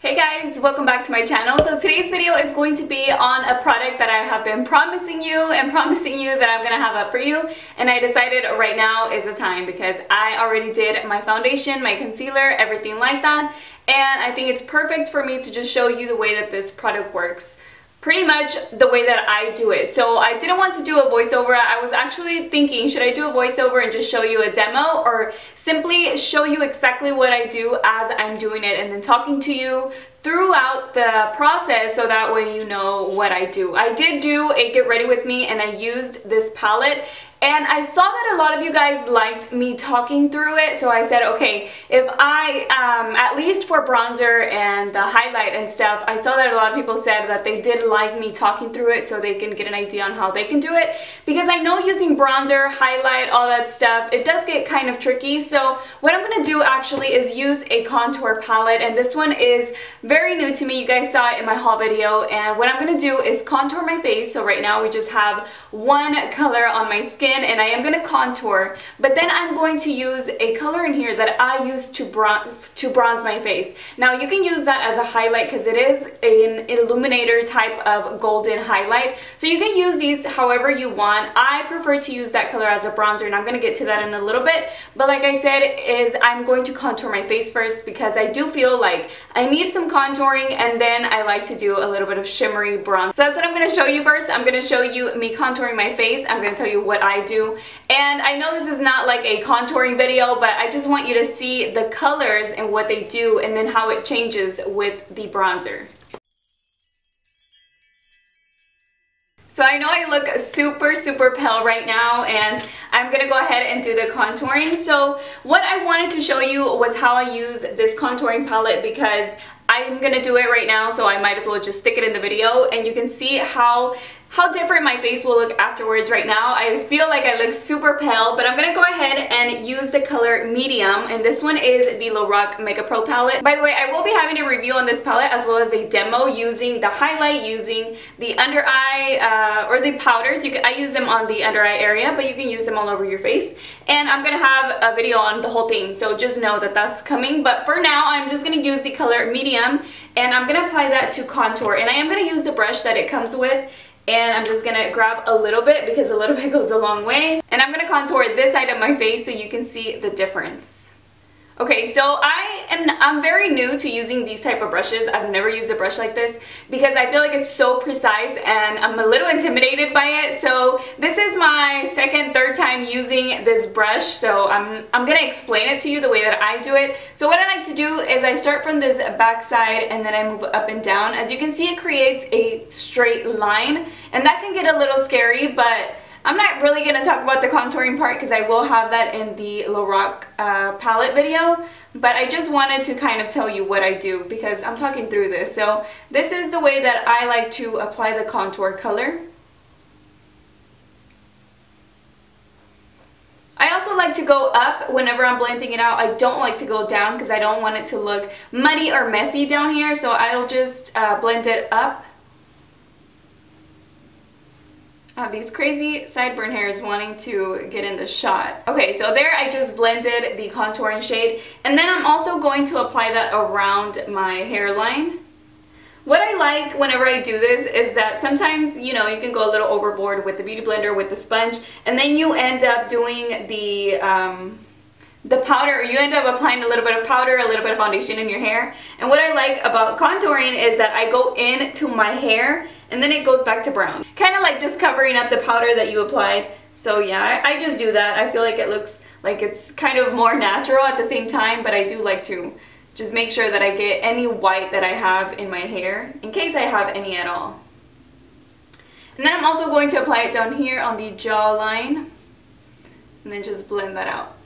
Hey guys, welcome back to my channel. So today's video is going to be on a product that I have been promising you that I'm gonna have up for you, and I decided right now is the time because I already did my foundation, my concealer, everything like that, and I think it's perfect for me to just show you the way that this product works. Pretty much the way that I do it. So I didn't want to do a voiceover. I was actually thinking, should I do a voiceover and just show you a demo, or simply show you exactly what I do as I'm doing it and then talking to you throughout the process so that way you know what I do. I did do a get ready with me and I used this palette, and I saw that a lot of you guys liked me talking through it, so I said, okay, if I, at least for bronzer and the highlight and stuff, I saw that a lot of people said that they did like me talking through it so they can get an idea on how they can do it, because I know using bronzer, highlight, all that stuff, it does get kind of tricky. So what I'm going to do actually is use a contour palette, and this one is very new to me. You guys saw it in my haul video, and what I'm going to do is contour my face. So right now we just have one color on my skin, and I am going to contour, but then I'm going to use a color in here that I use to bronze my face. Now you can use that as a highlight because it is an illuminator type of golden highlight, so you can use these however you want. I prefer to use that color as a bronzer, and I'm going to get to that in a little bit, but like I said, I'm going to contour my face first because I do feel like I need some contouring, and then I like to do a little bit of shimmery bronze. So that's what I'm going to show you first. I'm going to show you me contouring my face. I'm going to tell you what I do, and I know this is not like a contouring video, but I just want you to see the colors and what they do and then how it changes with the bronzer. So I know I look super pale right now, and I'm gonna go ahead and do the contouring. So what I wanted to show you was how I use this contouring palette, because I'm gonna do it right now, so I might as well just stick it in the video, and you can see how different my face will look afterwards. Right now I feel like I look super pale, but I'm gonna go ahead and use the color medium, and this one is the Lorac Mega Pro palette. By the way, I will be having a review on this palette as well as a demo using the highlight, using the under eye or the powders. I use them on the under eye area, but you can use them all over your face, and I'm gonna have a video on the whole thing, so just know that that's coming. But for now I'm just gonna use the color medium, and I'm gonna apply that to contour, and I am gonna use the brush that it comes with, and I'm just gonna grab a little bit because a little bit goes a long way, and I'm gonna contour this side of my face so you can see the difference. Okay, so I'm very new to using these type of brushes. I've never used a brush like this because I feel like it's so precise and I'm a little intimidated by it. So this is my third time using this brush, so I'm gonna explain it to you the way that I do it. So what I like to do is I start from this back side and then I move up and down. As you can see, it creates a straight line, and that can get a little scary, but I'm not really going to talk about the contouring part because I will have that in the Lorac palette video, but I just wanted to kind of tell you what I do because I'm talking through this. So this is the way that I like to apply the contour color. I also like to go up whenever I'm blending it out. I don't like to go down because I don't want it to look muddy or messy down here, so I'll just blend it up. I have these crazy sideburn hairs wanting to get in the shot. Okay, so there I just blended the contouring shade, and then I'm also going to apply that around my hairline. What I like whenever I do this is that sometimes, you know, you can go a little overboard with the beauty blender, with the sponge, and then you end up doing the powder, or you end up applying a little bit of powder, a little bit of foundation in your hair. And what I like about contouring is that I go into my hair and then it goes back to brown. Kind of like just covering up the powder that you applied. So yeah, I just do that. I feel like it looks like it's kind of more natural at the same time, but I do like to just make sure that I get any white that I have in my hair, in case I have any at all. And then I'm also going to apply it down here on the jawline, and then just blend that out.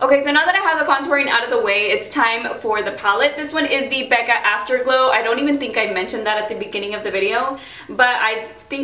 Okay, so now that I have the contouring out of the way, it's time for the palette. This one is the BECCA Afterglow. I don't even think I mentioned that at the beginning of the video, but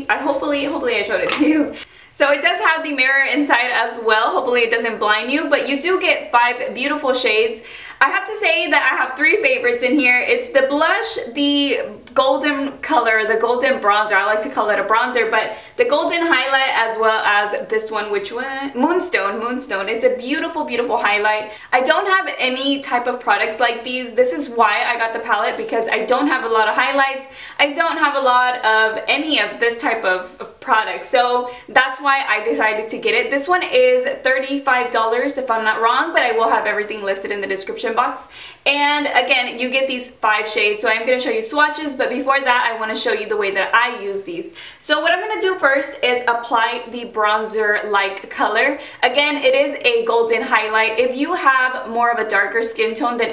hopefully I showed it to you. So it does have the mirror inside as well. Hopefully it doesn't blind you, but you do get 5 beautiful shades. I have to say that I have 3 favorites in here. It's the blush, the golden color, the golden bronzer. I like to call it a bronzer, but the golden highlight, as well as this one, which one? Moonstone. It's a beautiful, beautiful highlight. I don't have any type of products like these. This is why I got the palette, because I don't have a lot of highlights. I don't have a lot of any of this type of products. So that's why I decided to get it. This one is $35 if I'm not wrong, but I will have everything listed in the description box. And again, you get these 5 shades. So I'm going to show you swatches, but before that I want to show you the way that I use these. So what I'm going to do first is apply the bronzer like color. Again, it is a golden highlight. If you have more of a darker skin tone than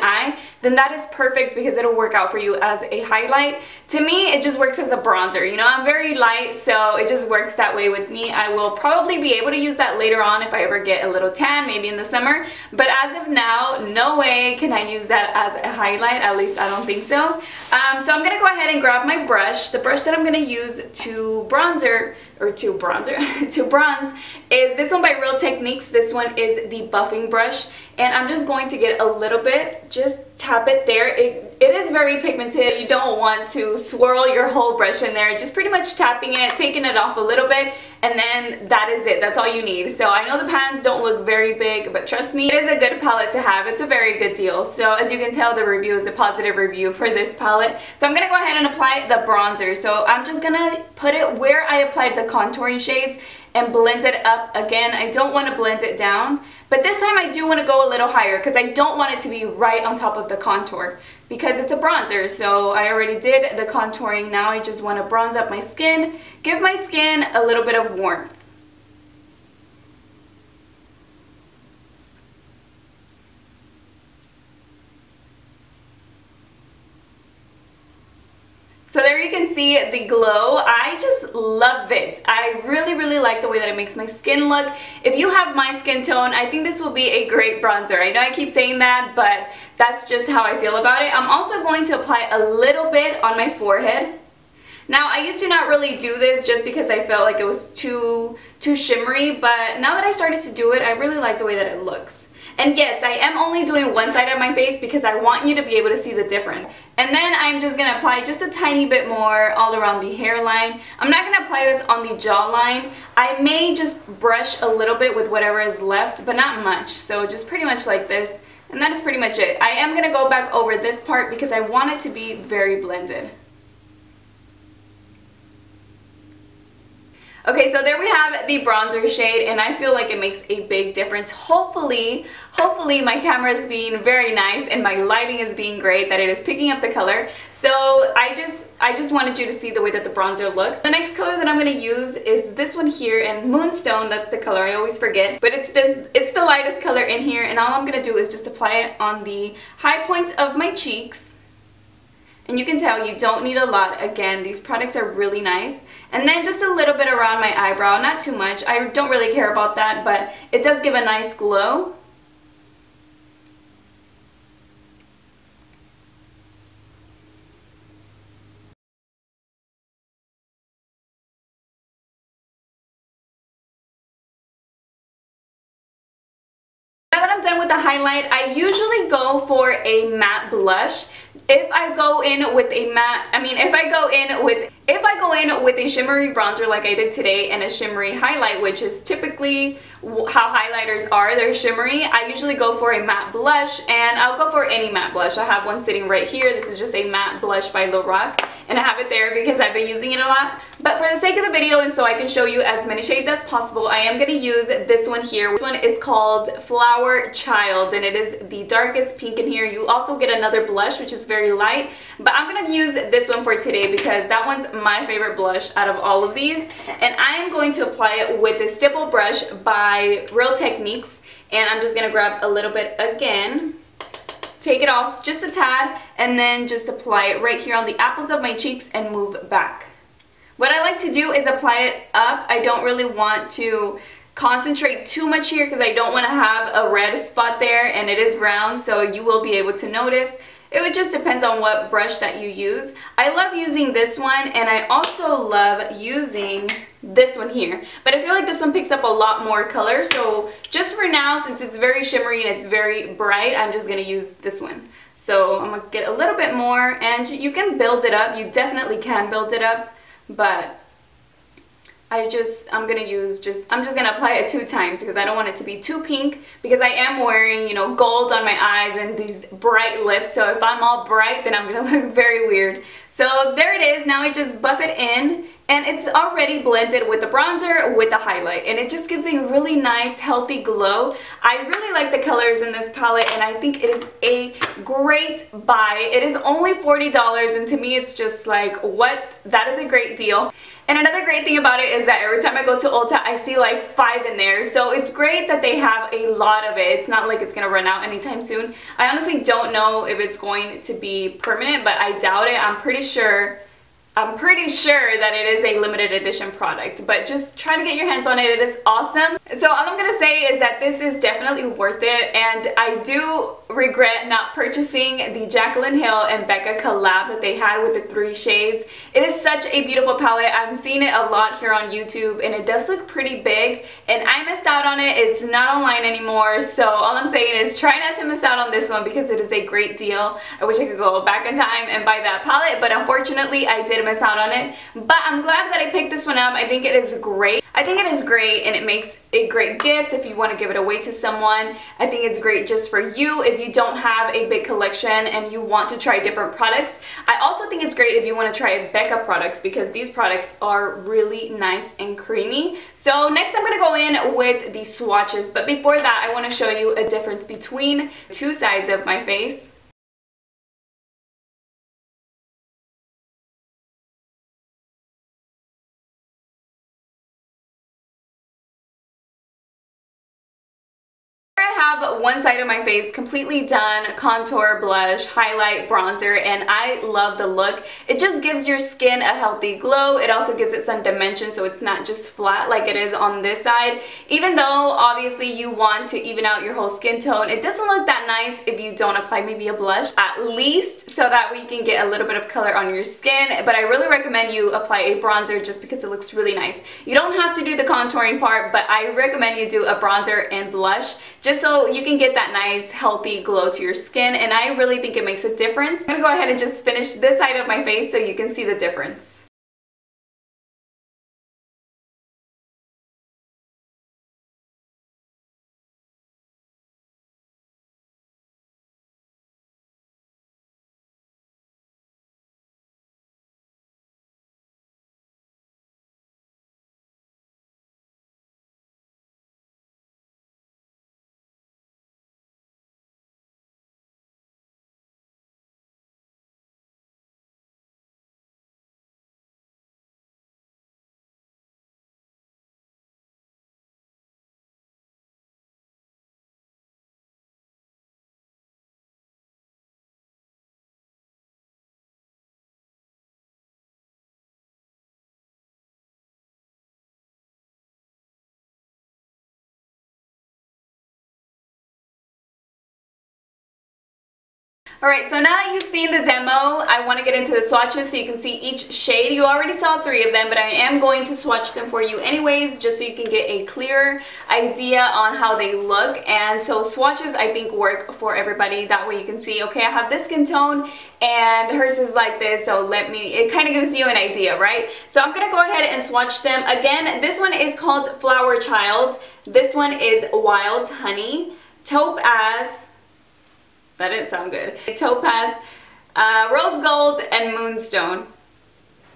then that is perfect, because it'll work out for you as a highlight. To me, it just works as a bronzer. You know, I'm very light, so it just works that way with me. I will probably be able to use that later on if I ever get a little tan, maybe in the summer, but as of now, no way can I use that as a highlight. At least I don't think so. So I'm gonna go ahead and grab my brush. The brush that I'm gonna use to bronze is this one by Real Techniques. This one is the buffing brush, and I'm just going to get a little bit, just tap it there. It is very pigmented. You don't want to swirl your whole brush in there. Just pretty much tapping it, taking it off a little bit, and then that is it. That's all you need. So I know the pans don't look very big, but trust me, it is a good palette to have. It's a very good deal. So as you can tell, the review is a positive review for this palette. So I'm gonna go ahead and apply the bronzer. So I'm just gonna put it where I applied the contouring shades and blend it up. Again, I don't want to blend it down, but this time I do want to go a little higher, because I don't want it to be right on top of the contour, because it's a bronzer. So I already did the contouring. Now I just want to bronze up my skin, give my skin a little bit of warmth. So there you can see the glow. I just love it. I really, really like the way that it makes my skin look. If you have my skin tone, I think this will be a great bronzer. I know I keep saying that, but that's just how I feel about it. I'm also going to apply a little bit on my forehead. Now, I used to not really do this just because I felt like it was too shimmery, but now that I started to do it, I really like the way that it looks. And yes, I am only doing one side of my face because I want you to be able to see the difference. And then I'm just going to apply just a tiny bit more all around the hairline. I'm not going to apply this on the jawline. I may just brush a little bit with whatever is left, but not much. So just pretty much like this. And that is pretty much it. I am going to go back over this part because I want it to be very blended. Okay, so there we have the bronzer shade, and I feel like it makes a big difference. Hopefully my camera is being very nice and my lighting is being great, that it is picking up the color. So I just wanted you to see the way that the bronzer looks. The next color that I'm going to use is this one here, and Moonstone, that's the color, I always forget. But it's the lightest color in here, and all I'm going to do is just apply it on the high points of my cheeks. And you can tell you don't need a lot. Again, these products are really nice. And then just a little bit around my eyebrow, not too much. I don't really care about that, but it does give a nice glow. Now that I'm done with the highlight, I usually go for a matte blush. If I go in with a shimmery bronzer like I did today and a shimmery highlight, which is typically how highlighters are, they're shimmery, I usually go for a matte blush, and I'll go for any matte blush. I have one sitting right here. This is just a matte blush by Lorac, and I have it there because I've been using it a lot. But for the sake of the video and so I can show you as many shades as possible, I am going to use this one here. This one is called Flower Child, and it is the darkest pink in here. You also get another blush, which is very light, but I'm going to use this one for today because that one's my favorite blush out of all of these. And I am going to apply it with this stipple brush by Real Techniques, and I'm just going to grab a little bit again, take it off just a tad, and then just apply it right here on the apples of my cheeks and move back. What I like to do is apply it up. I don't really want to concentrate too much here because I don't want to have a red spot there, and it is round, so you will be able to notice. It just depends on what brush that you use. I love using this one, and I also love using this one here. But I feel like this one picks up a lot more color, so just for now, since it's very shimmery and it's very bright, I'm just going to use this one. So I'm going to get a little bit more, and you can build it up. You definitely can build it up, but I'm just gonna apply it 2 times because I don't want it to be too pink, because I am wearing, you know, gold on my eyes and these bright lips, so if I'm all bright then I'm gonna look very weird. So there it is. Now I just buff it in, and it's already blended with the bronzer with the highlight, and it just gives a really nice healthy glow. I really like the colors in this palette, and I think it is a great buy. It is only $40, and to me it's just like, what? That is a great deal. And another great thing about it is that every time I go to Ulta, I see like 5 in there. So it's great that they have a lot of it. It's not like it's gonna run out anytime soon. I honestly don't know if it's going to be permanent, but I doubt it. I'm pretty sure that it is a limited edition product, but just try to get your hands on it. It is awesome. So all I'm gonna say is that this is definitely worth it, and I do regret not purchasing the Jaclyn Hill and BECCA collab that they had with the 3 shades. It is such a beautiful palette. I'm seeing it a lot here on YouTube, and it does look pretty big, and I missed out on it. It's not online anymore, so all I'm saying is try not to miss out on this one because it is a great deal. I wish I could go back in time and buy that palette, but unfortunately I did miss out on it. But I'm glad that I picked this one up. I think it is great. I think it is great, and it makes a great gift if you want to give it away to someone. I think it's great just for you if you don't have a big collection and you want to try different products. I also think it's great if you want to try BECCA products because these products are really nice and creamy. So next I'm going to go in with the swatches, but before that I want to show you a difference between 2 sides of my face. I have one side of my face completely done, contour, blush, highlight, bronzer, and I love the look. It just gives your skin a healthy glow. It also gives it some dimension, so it's not just flat like it is on this side. Even though obviously you want to even out your whole skin tone, it doesn't look that nice if you don't apply maybe a blush at least, so that way you can get a little bit of color on your skin. But I really recommend you apply a bronzer just because it looks really nice. You don't have to do the contouring part, but I recommend you do a bronzer and blush just so you can get that nice healthy glow to your skin, and I really think it makes a difference. I'm gonna go ahead and just finish this side of my face so you can see the difference. Alright, so now that you've seen the demo, I want to get into the swatches so you can see each shade. You already saw 3 of them, but I am going to swatch them for you anyways, just so you can get a clearer idea on how they look. And so swatches, I think, work for everybody. That way you can see, okay, I have this skin tone and hers is like this, so it kind of gives you an idea, right? So I'm going to go ahead and swatch them. Again, this one is called Flower Child. This one is Wild Honey, Topaz. That didn't sound good. Topaz, Rose Gold, and Moonstone.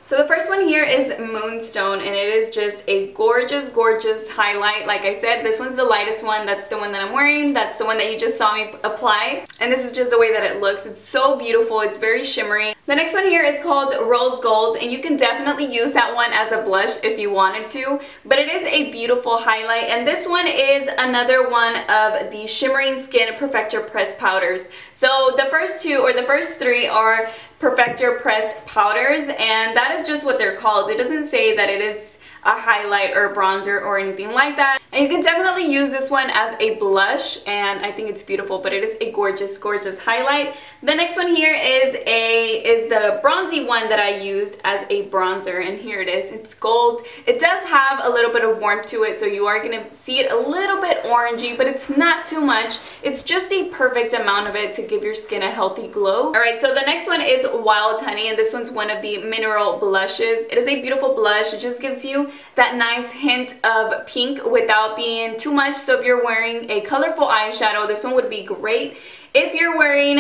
So the first one here is Moonstone, and it is just a gorgeous, gorgeous highlight. Like I said, this one's the lightest one. That's the one that I'm wearing. That's the one that you just saw me apply. And this is just the way that it looks. It's so beautiful. It's very shimmery. The next one here is called Rose Gold, and you can definitely use that one as a blush if you wanted to. But it is a beautiful highlight, and this one is another one of the Shimmering Skin Perfector Pressed Powders. So the first 2 or the first 3 are Perfector Pressed Powders, and that is just what they're called. It doesn't say that it is a highlight or bronzer or anything like that. And you can definitely use this one as a blush, and I think it's beautiful, but it is a gorgeous, gorgeous highlight. The next one here is the bronzy one that I used as a bronzer, and here it is. It's gold. It does have a little bit of warmth to it, so you are going to see it a little bit orangey, but it's not too much. It's just a perfect amount of it to give your skin a healthy glow. Alright, so the next one is Wild Honey, and this one's one of the mineral blushes. It is a beautiful blush. It just gives you that nice hint of pink without being too much. So if you're wearing a colorful eyeshadow, this one would be great. If you're wearing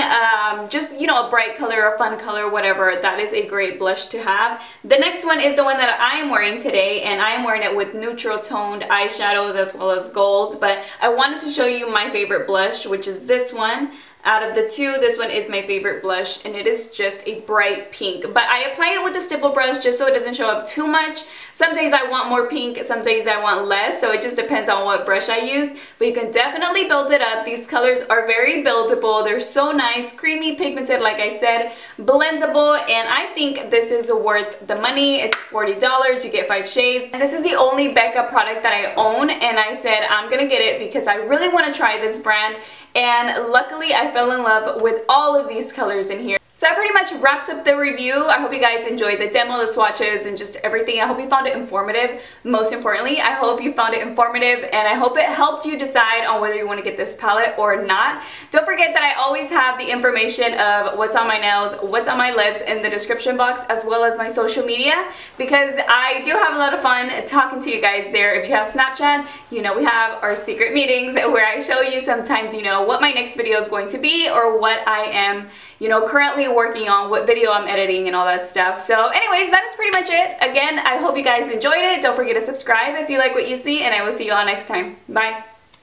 just, you know, a bright color, a fun color, whatever, that is a great blush to have. The next one is the one that I am wearing today, and I am wearing it with neutral toned eyeshadows as well as gold, but I wanted to show you my favorite blush, which is this one. Out of the two, this one is my favorite blush, and it is just a bright pink. But I apply it with a stipple brush just so it doesn't show up too much. Some days I want more pink, some days I want less, so it just depends on what brush I use. But you can definitely build it up. These colors are very buildable. They're so nice, creamy, pigmented, like I said, blendable, and I think this is worth the money. It's $40. You get 5 shades. And this is the only BECCA product that I own, and I said I'm gonna get it because I really want to try this brand. And luckily I fell in love with all of these colors in here. So that pretty much wraps up the review. I hope you guys enjoyed the demo, the swatches, and just everything. I hope you found it informative. Most importantly, I hope you found it informative, and I hope it helped you decide on whether you want to get this palette or not. Don't forget that I always have the information of what's on my nails, what's on my lips in the description box, as well as my social media, because I do have a lot of fun talking to you guys there. If you have Snapchat, you know we have our secret meetings where I show you sometimes, you know, what my next video is going to be or what I am, you know, currently working on, what video I'm editing and all that stuff. So anyways, that is pretty much it. Again, I hope you guys enjoyed it. Don't forget to subscribe if you like what you see, and I will see you all next time. Bye.